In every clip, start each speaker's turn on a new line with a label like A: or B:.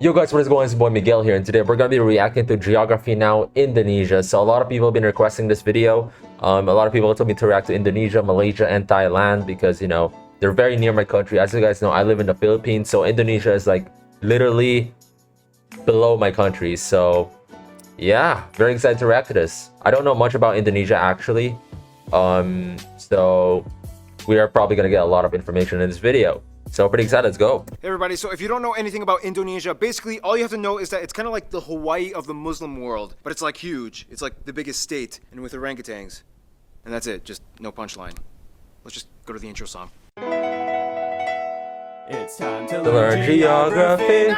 A: Yo guys, what is going on? It's your boy Miguel here, and today we're going to be reacting to Geography Now Indonesia. So a lot of people have been requesting this video. A lot of people told me to react to Indonesia, Malaysia, and Thailand because, you know, they're very near my country. As you guys know, I live in the Philippines, so Indonesia is like literally below my country. So yeah, very excited to react to this. I don't know much about Indonesia actually. So we are probably going to get a lot of information in this video. So pretty excited, let's go.
B: Hey everybody, so if you don't know anything about Indonesia, basically all you have to know is that it's kind of like the Hawaii of the Muslim world, but it's like huge. It's like the biggest state, and with orangutans. And that's it, just no punchline. Let's just go to the intro song.
C: It's time to
A: Learn geography.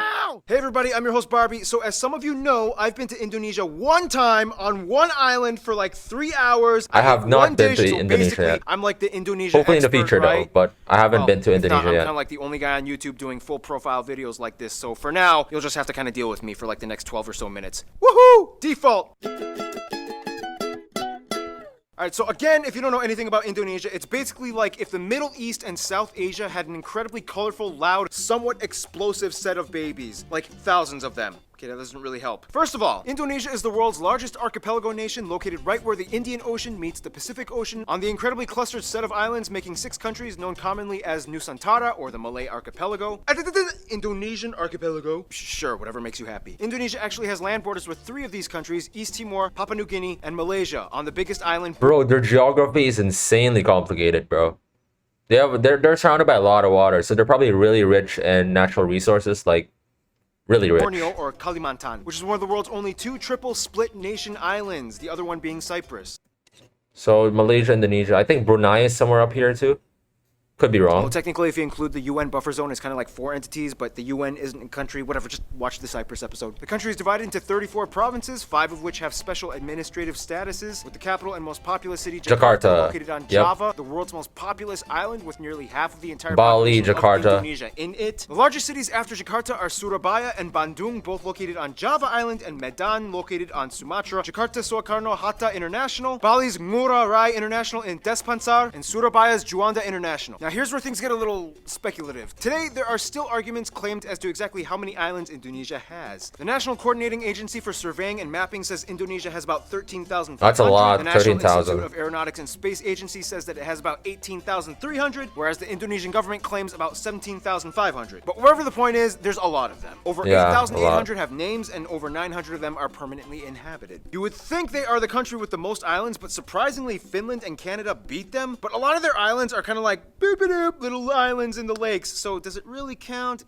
B: Hey everybody, I'm your host Barbie. So as some of you know, I've been to Indonesia one time on one island for like 3 hours.
A: I have not been to
B: so
A: Indonesia yet.
B: I'm like the Indonesia
A: Hopefully in the
B: expert,
A: future
B: right?
A: though, but I haven't been to
B: If not,
A: Indonesia
B: I'm
A: yet.
B: kind of like the only guy on YouTube doing full profile videos like this. So for now, you'll just have to kind of deal with me for like the next 12 or so minutes. Woohoo! Default! Alright, so again, if you don't know anything about Indonesia, it's basically like if the Middle East and South Asia had an incredibly colorful, loud, somewhat explosive set of babies. Like thousands of them. Okay, that doesn't really help. First of all, Indonesia is the world's largest archipelago nation located right where the Indian Ocean meets the Pacific Ocean on the incredibly clustered set of islands making 6 countries known commonly as Nusantara or the Malay Archipelago. Indonesian Archipelago. Sure, whatever makes you happy. Indonesia actually has land borders with 3 of these countries, East Timor, Papua New Guinea, and Malaysia, on the biggest island.
A: Bro, their geography is insanely complicated, bro. They're surrounded by a lot of water, so they're probably really rich in natural resources, like really rich.
B: Borneo or Kalimantan, which is one of the world's only 2 triple split nation islands, the other one being Cyprus.
A: So Malaysia, Indonesia. I think Brunei is somewhere up here too. Could be wrong.
B: Well, technically, if you include the UN buffer zone, it's kind of like 4 entities, but the UN isn't a country. Whatever, just watch the Cyprus episode. The country is divided into 34 provinces, 5 of which have special administrative statuses, with the capital and most populous city,
A: Jakarta.
B: located on
A: Yep.
B: Java, the world's most populous island with nearly half of the entire
A: Bali,
B: population
A: Jakarta.
B: of Indonesia in it. The largest cities after Jakarta are Surabaya and Bandung, both located on Java Island, and Medan, located on Sumatra. Jakarta Soekarno-Hatta International, Bali's Ngurah Rai International in Denpasar, and Surabaya's Juanda International. Now here's where things get a little speculative. Today, there are still arguments claimed as to exactly how many islands Indonesia has. The National Coordinating Agency for Surveying and Mapping says Indonesia has about 13,500.
A: That's a lot,
B: The National
A: 13,000.
B: Institute of Aeronautics and Space Agency says that it has about 18,300, whereas the Indonesian government claims about 17,500. But wherever the point is, there's a lot of them. Over
A: Yeah,
B: 8,800 have names, and over 900 of them are permanently inhabited. You would think they are the country with the most islands, but surprisingly, Finland and Canada beat them. But a lot of their islands are kind of like boop-a-doop, little islands in the lakes. So does it really count?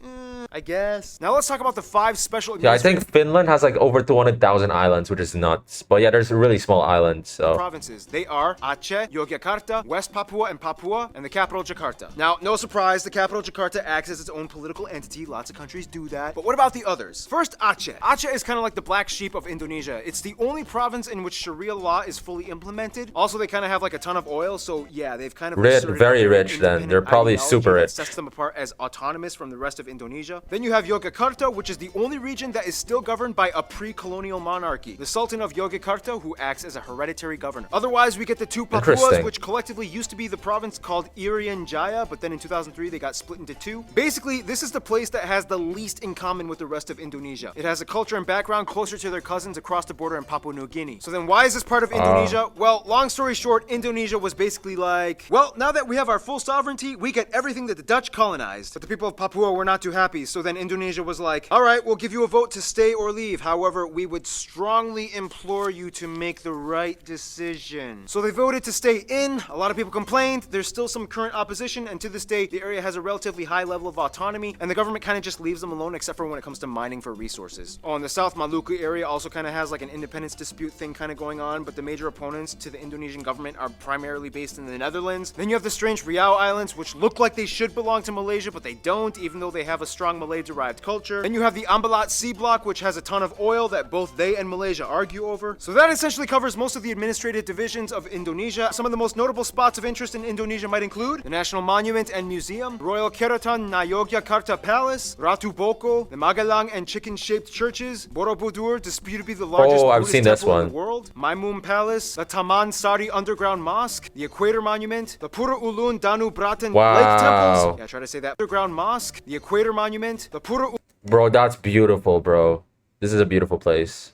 B: I guess. Now let's talk about the 5 special
A: Yeah, I think Finland has like over 200,000 islands, which is nuts. But yeah, there's really small islands. So
B: provinces. They are Aceh, Yogyakarta, West Papua and Papua, and the capital Jakarta. Now, no surprise, the capital Jakarta acts as its own political entity. Lots of countries do that. But what about the others? First, Aceh. Aceh is kind of like the black sheep of Indonesia. It's the only province in which Sharia law is fully implemented. Also, they kind of have like a ton of oil, so yeah, they've kind of
A: very rich then. They're probably super rich.
B: Sets them apart as autonomous from the rest of Indonesia. Then you have Yogyakarta, which is the only region that is still governed by a pre-colonial monarchy, the Sultan of Yogyakarta, who acts as a hereditary governor. Otherwise, we get the 2 Papuas,
A: Interesting.
B: which collectively used to be the province called Irian Jaya, but then in 2003 they got split into 2. Basically, this is the place that has the least in common with the rest of Indonesia. It has a culture and background closer to their cousins across the border in Papua New Guinea. So then why is this part of Indonesia? Well, long story short, Indonesia was basically like, well, now that we have our full sovereignty, we get everything that the Dutch colonized. But the people of Papua were not too happy, so then Indonesia was like, all right, we'll give you a vote to stay or leave. However, we would strongly implore you to make the right decision. So they voted to stay in. A lot of people complained. There's still some current opposition, and to this day, the area has a relatively high level of autonomy, and the government kind of just leaves them alone, except for when it comes to mining for resources. Oh, and the South Maluku area also kind of has like an independence dispute thing kind of going on, but the major opponents to the Indonesian government are primarily based in the Netherlands. Then you have the strange Riau Islands, which look like they should belong to Malaysia, but they don't, even though they have a strong Malay-derived culture. Then you have the Ambalat Sea Block, which has a ton of oil that both they and Malaysia argue over. So that essentially covers most of the administrative divisions of Indonesia. Some of the most notable spots of interest in Indonesia might include the National Monument and Museum, Royal Keraton Yogyakarta Palace, Ratu Boko, the Magelang and chicken-shaped churches, Borobudur, disputed to be the largest
A: I've seen this
B: temple in
A: one.
B: the world, Maimum Palace, the Taman Sari Underground Mosque, the Equator Monument, the Pura Ulun Danu Bratan Lake Temples. Yeah, try to say that. Underground Mosque, the Equator Monument, the Pura
A: Bro, that's beautiful, bro. This is a beautiful place.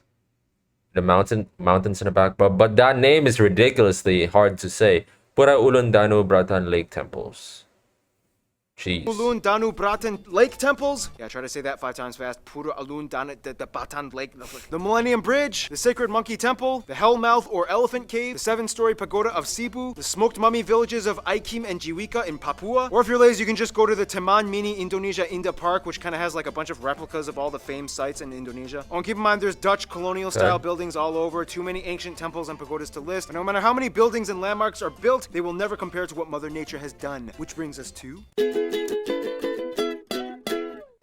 A: The mountains in the back, but that name is ridiculously hard to say. Pura Ulun Danu Bratan Lake Temples. Jeez.
B: Ulun Danu Bratan Lake Temples. Yeah, try to say that 5 times fast. Pura Alun Danu the Batan Lake. The Millennium Bridge, the Sacred Monkey Temple, the Hellmouth or Elephant Cave, the 7-story pagoda of Cebu, the smoked mummy villages of Aikim and Jiwika in Papua. Or if you're lazy, you can just go to the Taman Mini Indonesia Indah Park, which kind of has like a bunch of replicas of all the famed sites in Indonesia. Oh, and keep in mind, there's Dutch colonial style buildings all over. Too many ancient temples and pagodas to list. And no matter how many buildings and landmarks are built, they will never compare to what Mother Nature has done. Which brings us to...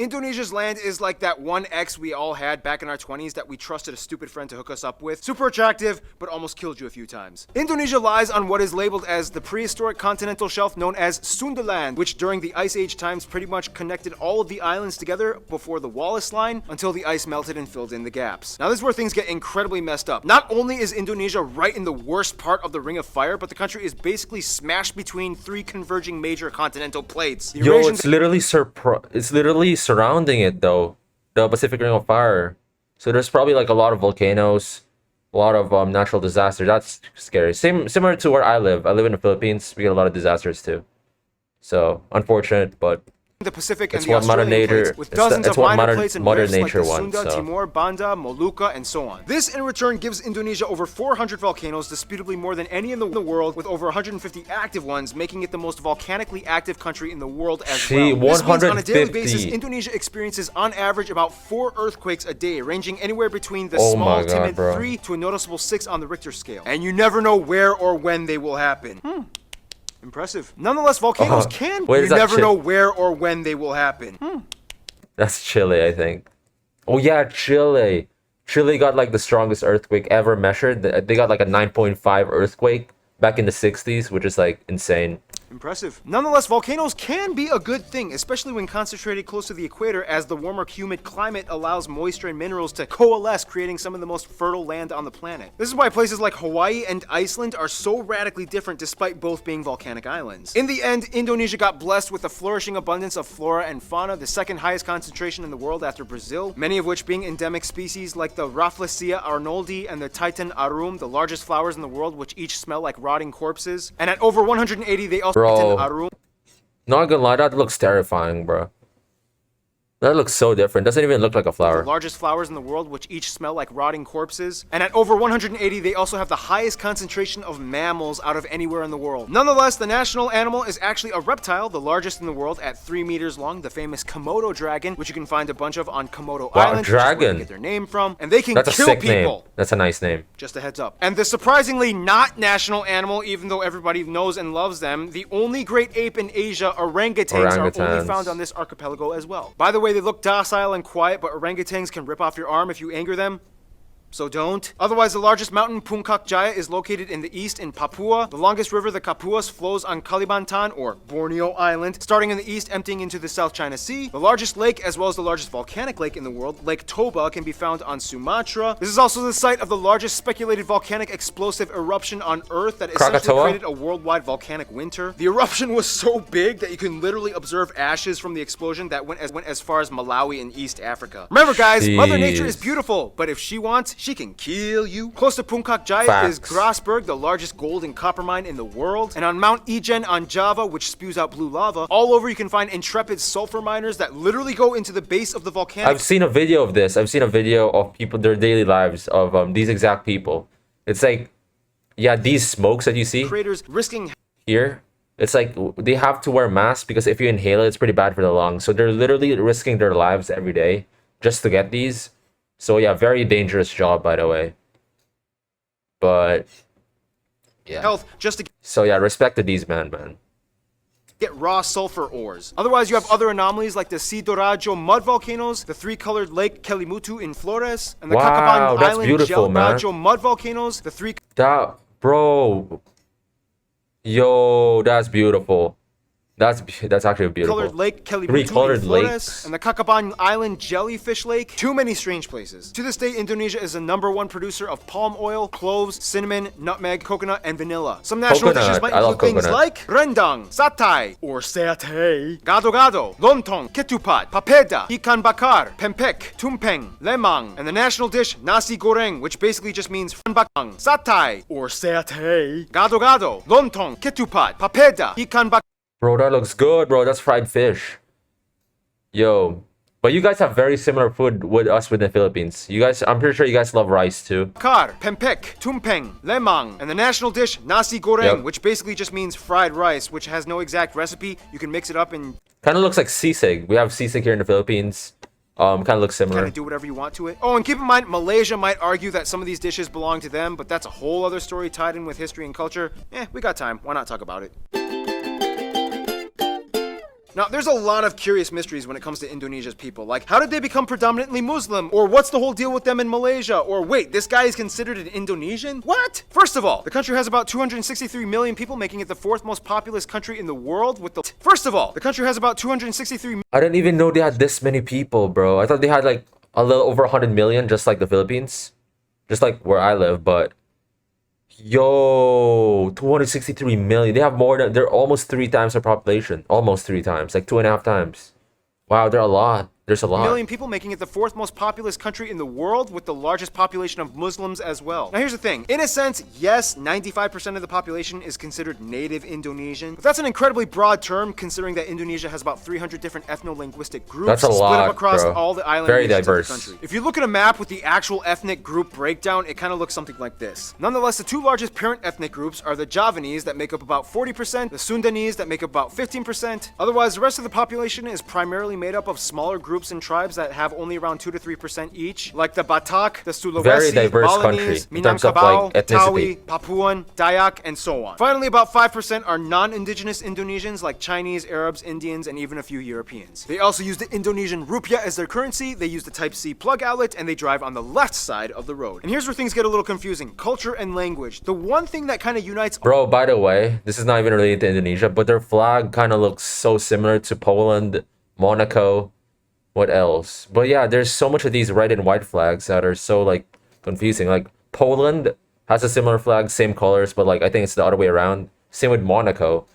B: Indonesia's land is like that one ex we all had back in our 20s that we trusted a stupid friend to hook us up with. Super attractive, but almost killed you a few times. Indonesia lies on what is labeled as the prehistoric continental shelf known as Sundaland, which during the Ice Age times pretty much connected all of the islands together before the Wallace Line until the ice melted and filled in the gaps. Now this is where things get incredibly messed up. Not only is Indonesia right in the worst part of the Ring of Fire, but the country is basically smashed between 3 converging major continental plates. The
A: Yo, it's literally surrounding it though, the Pacific Ring of Fire. So there's probably like a lot of volcanoes, a lot of natural disasters. That's scary. Similar to where I live. I live in the Philippines. We get a lot of disasters too. So unfortunate, but
B: the Pacific and
A: it's
B: the
A: what Mother
B: Australian
A: Nature,
B: plates, with dozens of minor plates and
A: Mother
B: rifts like
A: Nature
B: the
A: wants.
B: Sunda,
A: So.
B: Timor, Banda, Molucca, and so on. This in return gives Indonesia over 400 volcanoes, disputably more than any in the world, with over 150 active ones, making it the most volcanically active country in the world as well. This means on a daily basis, Indonesia experiences on average about 4 earthquakes a day, ranging anywhere between the small, timid 3 to a noticeable 6 on the Richter scale. And you never know where or when they will happen. Impressive. Nonetheless, volcanoes can. You never know where or when they will happen.
A: That's Chile, I think. Oh yeah, Chile. Chile got like the strongest earthquake ever measured. They got like a 9.5 earthquake back in the 60s, which is like insane.
B: Impressive. Nonetheless, volcanoes can be a good thing, especially when concentrated close to the equator, as the warmer, humid climate allows moisture and minerals to coalesce, creating some of the most fertile land on the planet. This is why places like Hawaii and Iceland are so radically different despite both being volcanic islands. In the end, Indonesia got blessed with a flourishing abundance of flora and fauna, the second highest concentration in the world after Brazil, many of which being endemic species like the Rafflesia arnoldi and the Titan arum, the largest flowers in the world, which each smell like rotting corpses. And at over 180, they also
A: Bro, not gonna lie, that looks terrifying, bro. That looks so different. Doesn't even look like a flower.
B: The largest flowers in the world, which each smell like rotting corpses. And at over 180, they also have the highest concentration of mammals out of anywhere in the world. Nonetheless, the national animal is actually a reptile, the largest in the world at 3 meters long, the famous Komodo dragon, which you can find a bunch of on Komodo Island, which is where they get their name from. And they can kill people.
A: Name. That's a nice name.
B: Just a heads up. And the surprisingly not national animal, even though everybody knows and loves them, the only great ape in Asia, orangutans, are only found on this archipelago as well. By the way, they look docile and quiet, but orangutans can rip off your arm if you anger them. So don't. Otherwise, the largest mountain, Puncak Jaya, is located in the east in Papua. The longest river, the Kapuas, flows on Kalimantan, or Borneo Island, starting in the east, emptying into the South China Sea. The largest lake, as well as the largest volcanic lake in the world, Lake Toba, can be found on Sumatra. This is also the site of the largest speculated volcanic explosive eruption on Earth that essentially created a worldwide volcanic winter. The eruption was so big that you can literally observe ashes from the explosion that went as far as Malawi in East Africa. Remember, guys, Mother Nature is beautiful, but if she wants, she can kill you. Close to Puncak Jaya is Grasberg, the largest gold and copper mine in the world. And on Mount Ijen on Java, which spews out blue lava, all over you can find intrepid sulfur miners that literally go into the base of the volcano.
A: I've seen a video of this. I've seen a video of people, their daily lives of these exact people. It's like, yeah, these smokes that you see
B: creators risking
A: here, it's like they have to wear masks because if you inhale it, it's pretty bad for the lungs. So they're literally risking their lives every day just to get these. So yeah, very dangerous job, by the way. But yeah.
B: Health just to
A: so yeah, respect to these man.
B: Get raw sulfur ores. Otherwise, you have other anomalies like the Sidorajo mud volcanoes, the 3-colored Lake Kelimutu in Flores, and the Kakaban Island Geldajo mud volcanoes, the 3...
A: That, bro. Yo, that's beautiful. That's actually beautiful.
B: Colored Lake,
A: Three
B: Kelimutu
A: colored
B: in Flores,
A: lakes.
B: and the Kakaban Island Jellyfish Lake. Too many strange places. To this day, Indonesia is the #1 producer of palm oil, cloves, cinnamon, nutmeg, coconut, and vanilla. Some national
A: Coconut.
B: dishes might
A: I love
B: include things
A: coconut.
B: like rendang, satay, or satay, gado-gado, lontong, ketupat, papeda, ikan bakar, pempek, tumpeng, lemang, and the national dish nasi goreng, which basically just means bakang, satay, or satay, gado-gado, lontong, ketupat, papeda, ikan bakar.
A: Bro, that looks good, bro. That's fried fish. Yo. But you guys have very similar food with us within the Philippines. You guys, I'm pretty sure you guys love rice too.
B: Bakar, pempek, tumpeng, lemang, and the national dish nasi goreng,
A: Yep.
B: which basically just means fried rice, which has no exact recipe. You can mix it up and
A: Kind of looks like sisig. We have sisig here in the Philippines. Kind of looks similar.
B: kind of do whatever you want to it. Oh, and keep in mind, Malaysia might argue that some of these dishes belong to them, but that's a whole other story tied in with history and culture. We got time. Why not talk about it? Now, there's a lot of curious mysteries when it comes to Indonesia's people. Like, how did they become predominantly Muslim? Or what's the whole deal with them in Malaysia? Or wait, this guy is considered an Indonesian? What? First of all, the country has about 263 million people, making it the 4th most populous country in the world with the... First of all, the country has about 263
A: I didn't even know they had this many people, bro. I thought they had like a little over 100 million, just like the Philippines. Just like where I live, but... Yo, 263 million. They have more than... They're almost 3 times their population. Almost 3 times. Like 2.5 times. Wow, they're a lot. There's a lot.
B: million people, making it the 4th most populous country in the world with the largest population of Muslims as well. Now here's the thing. In a sense, yes, 95% of the population is considered native Indonesian, but that's an incredibly broad term considering that Indonesia has about 300 different ethno-linguistic groups
A: That's a
B: split
A: lot,
B: up across
A: bro.
B: all the island
A: Very
B: regions
A: diverse.
B: of the country. If you look at a map with the actual ethnic group breakdown, it kind of looks something like this. Nonetheless, the 2 largest parent ethnic groups are the Javanese that make up about 40%, the Sundanese that make up about 15%. Otherwise, the rest of the population is primarily made up of smaller groups and tribes that have only around 2 to 3% each, like the Batak, the Sulawesi,
A: Very diverse country
B: Balinese,
A: in terms of, like,
B: Minangkabau,
A: ethnicity.
B: Tawi, Papuan, Dayak, and so on. Finally, about 5% are non-indigenous Indonesians like Chinese, Arabs, Indians, and even a few Europeans. They also use the Indonesian rupiah as their currency, they use the Type-C plug outlet, and they drive on the left side of the road. And here's where things get a little confusing. Culture and language. The one thing that kind of unites...
A: Bro, by the way, this is not even related to Indonesia, but their flag kind of looks so similar to Poland, Monaco. What else? But yeah, there's so much of these red and white flags that are so like confusing. Like Poland has a similar flag, same colors, but like I think it's the other way around. Same with Monaco.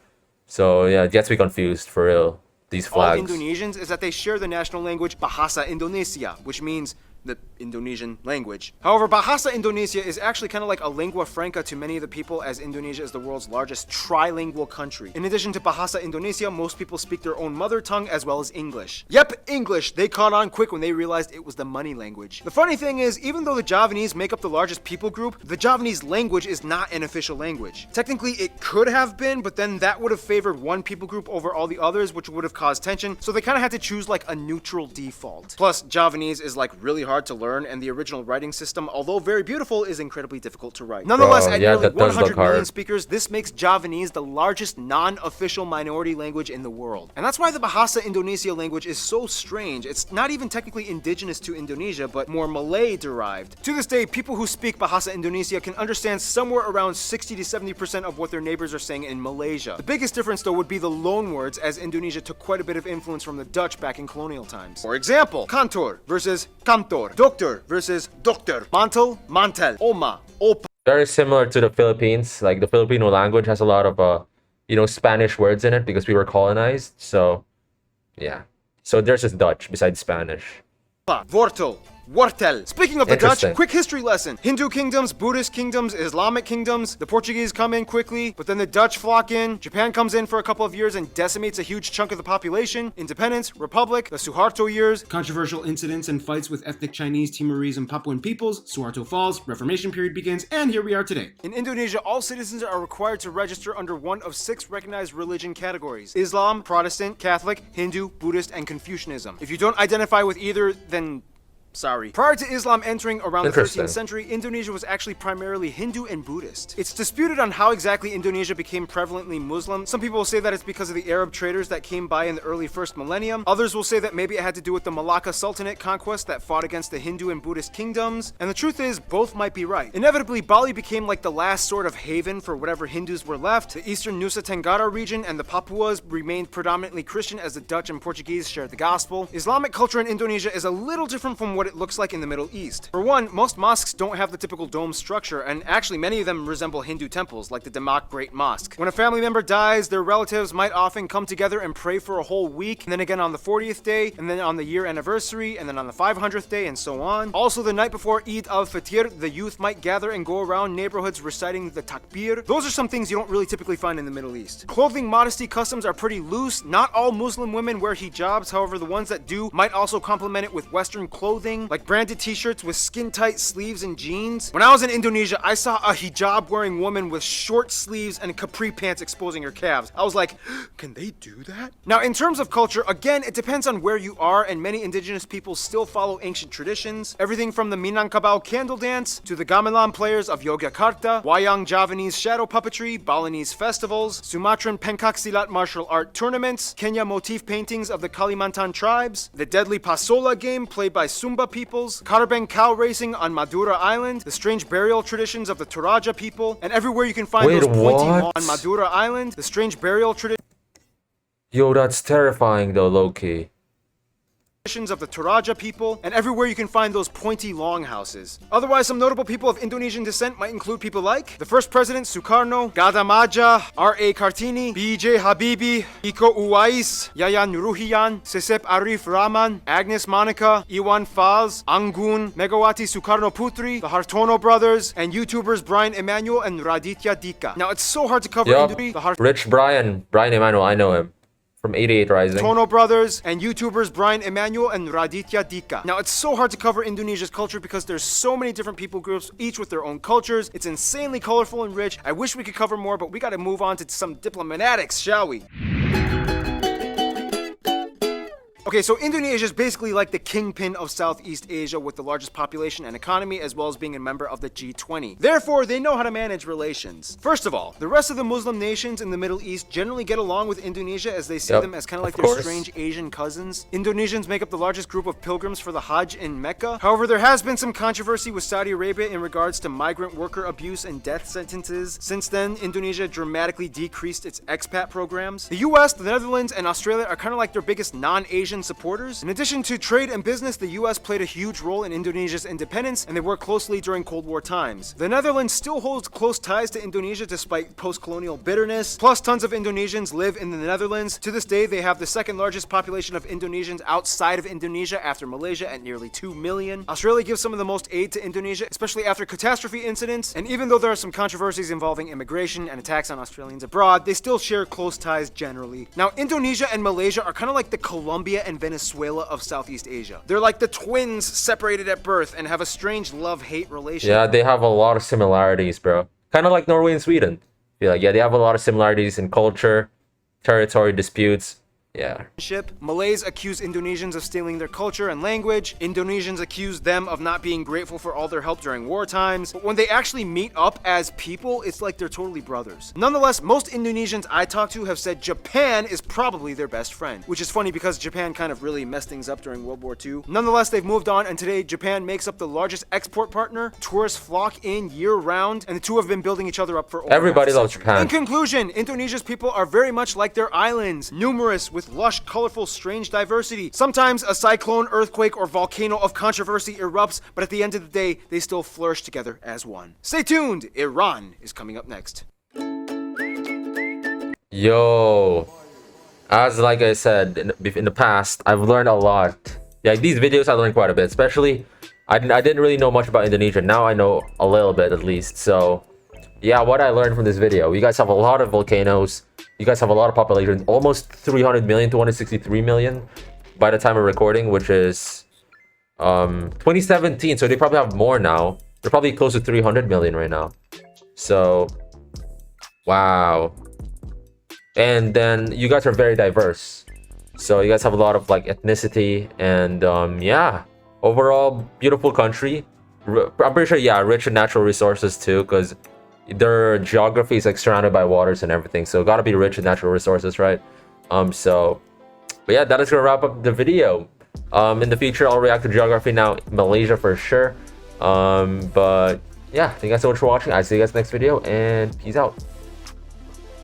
A: So yeah, it gets me confused for real. These
B: all
A: flags.
B: Indonesians is that they share the national language Bahasa Indonesia, which means the Indonesian language. However, Bahasa Indonesia is actually kind of like a lingua franca to many of the people, as Indonesia is the world's largest trilingual country. In addition to Bahasa Indonesia, most people speak their own mother tongue as well as English. Yep, English. They caught on quick when they realized it was the money language. The funny thing is, even though the Javanese make up the largest people group, the Javanese language is not an official language. Technically, it could have been, but then that would have favored one people group over all the others, which would have caused tension, so they kind of had to choose like a neutral default. Plus, Javanese is like really hard to learn, and the original writing system, although very beautiful, is incredibly difficult to write. Nonetheless, at
A: yeah,
B: nearly
A: that does
B: 100
A: look hard.
B: million speakers, this makes Javanese the largest non-official minority language in the world. And that's why the Bahasa Indonesia language is so strange. It's not even technically indigenous to Indonesia, but more Malay-derived. To this day, people who speak Bahasa Indonesia can understand somewhere around 60 to 70% of what their neighbors are saying in Malaysia. The biggest difference, though, would be the loanwords, as Indonesia took quite a bit of influence from the Dutch back in colonial times. For example, kantor versus kantor, doctor versus doctor, mantel, mantel, oma, opa.
A: Very similar to the Philippines. Like the Filipino language has a lot of Spanish words in it because we were colonized. So yeah. So there's just Dutch besides Spanish.
B: Wortel, Wortel. Speaking of the Dutch,
A: Interesting.
B: quick history lesson. Hindu kingdoms, Buddhist kingdoms, Islamic kingdoms. The Portuguese come in quickly, but then the Dutch flock in. Japan comes in for a couple of years and decimates a huge chunk of the population. Independence, Republic, the Suharto years.
C: Controversial incidents and fights with ethnic Chinese, Timorese, and Papuan peoples. Suharto falls, Reformation period begins, and here we are today.
B: In Indonesia, all citizens are required to register under one of 6 recognized religion categories: Islam, Protestant, Catholic, Hindu, Buddhist, and Confucianism. If you don't identify with either, then Sorry. Prior to Islam entering around the
A: Interesting.
B: 13th century, Indonesia was actually primarily Hindu and Buddhist. It's disputed on how exactly Indonesia became prevalently Muslim. Some people will say that it's because of the Arab traders that came by in the early first millennium. Others will say that maybe it had to do with the Malacca Sultanate conquest that fought against the Hindu and Buddhist kingdoms. And the truth is, both might be right. Inevitably, Bali became like the last sort of haven for whatever Hindus were left. The eastern Nusa Tenggara region and the Papuas remained predominantly Christian as the Dutch and Portuguese shared the gospel. Islamic culture in Indonesia is a little different from what it looks like in the Middle East. For one, most mosques don't have the typical dome structure, and actually many of them resemble Hindu temples, like the Demak Great Mosque. When a family member dies, their relatives might often come together and pray for a whole week, and then again on the 40th day, and then on the year anniversary, and then on the 500th day, and so on. Also, the night before Eid al-Fitr, the youth might gather and go around neighborhoods reciting the takbir. Those are some things you don't really typically find in the Middle East. Clothing modesty customs are pretty loose. Not all Muslim women wear hijabs, however, the ones that do might also complement it with Western clothing, like branded t-shirts with skin-tight sleeves and jeans. When I was in Indonesia, I saw a hijab-wearing woman with short sleeves and capri pants exposing her calves. I was like, can they do that? Now, in terms of culture, again, it depends on where you are, and many indigenous peoples still follow ancient traditions. Everything from the Minangkabau candle dance to the gamelan players of Yogyakarta, Wayang Javanese shadow puppetry, Balinese festivals, Sumatran pencak silat martial art tournaments, Kenya motif paintings of the Kalimantan tribes, the deadly Pasola game played by Sumba peoples, Karabeng cow racing on Madura Island, the strange burial traditions of the Toraja people, and everywhere you can find
A: Wait,
B: those pointy
A: what?
B: long on Madura Island, the strange burial traditions
A: Yo, that's terrifying though, low-key.
B: of the Toraja people, and everywhere you can find those pointy longhouses. Otherwise, some notable people of Indonesian descent might include people like the first president Sukarno, Gada Maja, R.A. Kartini, B.J. Habibie, Iko Uwais, Yayan Nuruhian, Sesep Arif Rahman, Agnes Monica, Iwan Fals, Anggun, Megawati Sukarno Putri, the Hartono brothers, and YouTubers Brian Emanuel and Raditya Dika. Now, it's so hard to cover
A: Yup.
B: the
A: Rich Brian Emanuel, I know him from 88 Rising.
B: Tono brothers and YouTubers Brian Emanuel and Raditya Dika. Now, it's so hard to cover Indonesia's culture because there's so many different people groups, each with their own cultures. It's insanely colorful and rich. I wish we could cover more, but we gotta move on to some diplomatics, shall we? Okay, so Indonesia is basically like the kingpin of Southeast Asia with the largest population and economy, as well as being a member of the G20. Therefore, they know how to manage relations. First of all, the rest of the Muslim nations in the Middle East generally get along with Indonesia as they see them as kind of like their strange Asian cousins. Indonesians make up the largest group of pilgrims for the Hajj in Mecca. However, there has been some controversy with Saudi Arabia in regards to migrant worker abuse and death sentences. Since then, Indonesia dramatically decreased its expat programs. The US, the Netherlands, and Australia are kind of like their biggest non-Asian supporters. In addition to trade and business, the US played a huge role in Indonesia's independence, and they worked closely during Cold War times. The Netherlands still holds close ties to Indonesia despite post-colonial bitterness. Plus, tons of Indonesians live in the Netherlands. To this day, they have the second largest population of Indonesians outside of Indonesia after Malaysia at nearly 2 million. Australia gives some of the most aid to Indonesia, especially after catastrophe incidents. And even though there are some controversies involving immigration and attacks on Australians abroad, they still share close ties generally. Now, Indonesia and Malaysia are kind of like the Colombia and Venezuela of Southeast Asia. They're like the twins separated at birth and have a strange love-hate relationship.
A: Yeah, they have a lot of similarities, bro. Kind of like Norway and Sweden. Yeah, they have a lot of similarities in culture, territory disputes. Yeah.
B: Malays accuse Indonesians of stealing their culture and language. Indonesians accuse them of not being grateful for all their help during war times. But when they actually meet up as people, it's like they're totally brothers. Nonetheless, most Indonesians I talk to have said Japan is probably their best friend, which is funny because Japan kind of really messed things up during World War II. Nonetheless, they've moved on, and today Japan makes up the largest export partner. Tourists flock in year-round, and the two have been building each other up for over
A: Everybody
B: half a
A: loves
B: century.
A: Japan.
B: In conclusion, Indonesia's people are very much like their islands, numerous with lush, colorful, strange diversity. Sometimes a cyclone, earthquake, or volcano of controversy erupts, but at the end of the day, they still flourish together as one. Stay tuned, Iran is coming up next.
A: Yo, as like I said in the past, I've learned a lot. Yeah, these videos I learned quite a bit, especially I didn't really know much about Indonesia. Now I know a little bit at least. So yeah, what I learned from this video, you guys have a lot of volcanoes. You guys have a lot of population, almost 300 million, 263 million by the time of recording, which is 2017. So they probably have more now. They're probably close to 300 million right now. So, wow. And then you guys are very diverse. So you guys have a lot of like ethnicity and yeah. overall, beautiful country. I'm pretty sure, yeah, rich in natural resources too, because their geography is like surrounded by waters and everything. So gotta be rich in natural resources, right? But yeah, that is gonna wrap up the video. In the future, I'll react to geography now, Malaysia for sure. But yeah, thank you guys so much for watching. I'll see you guys next video, and peace out.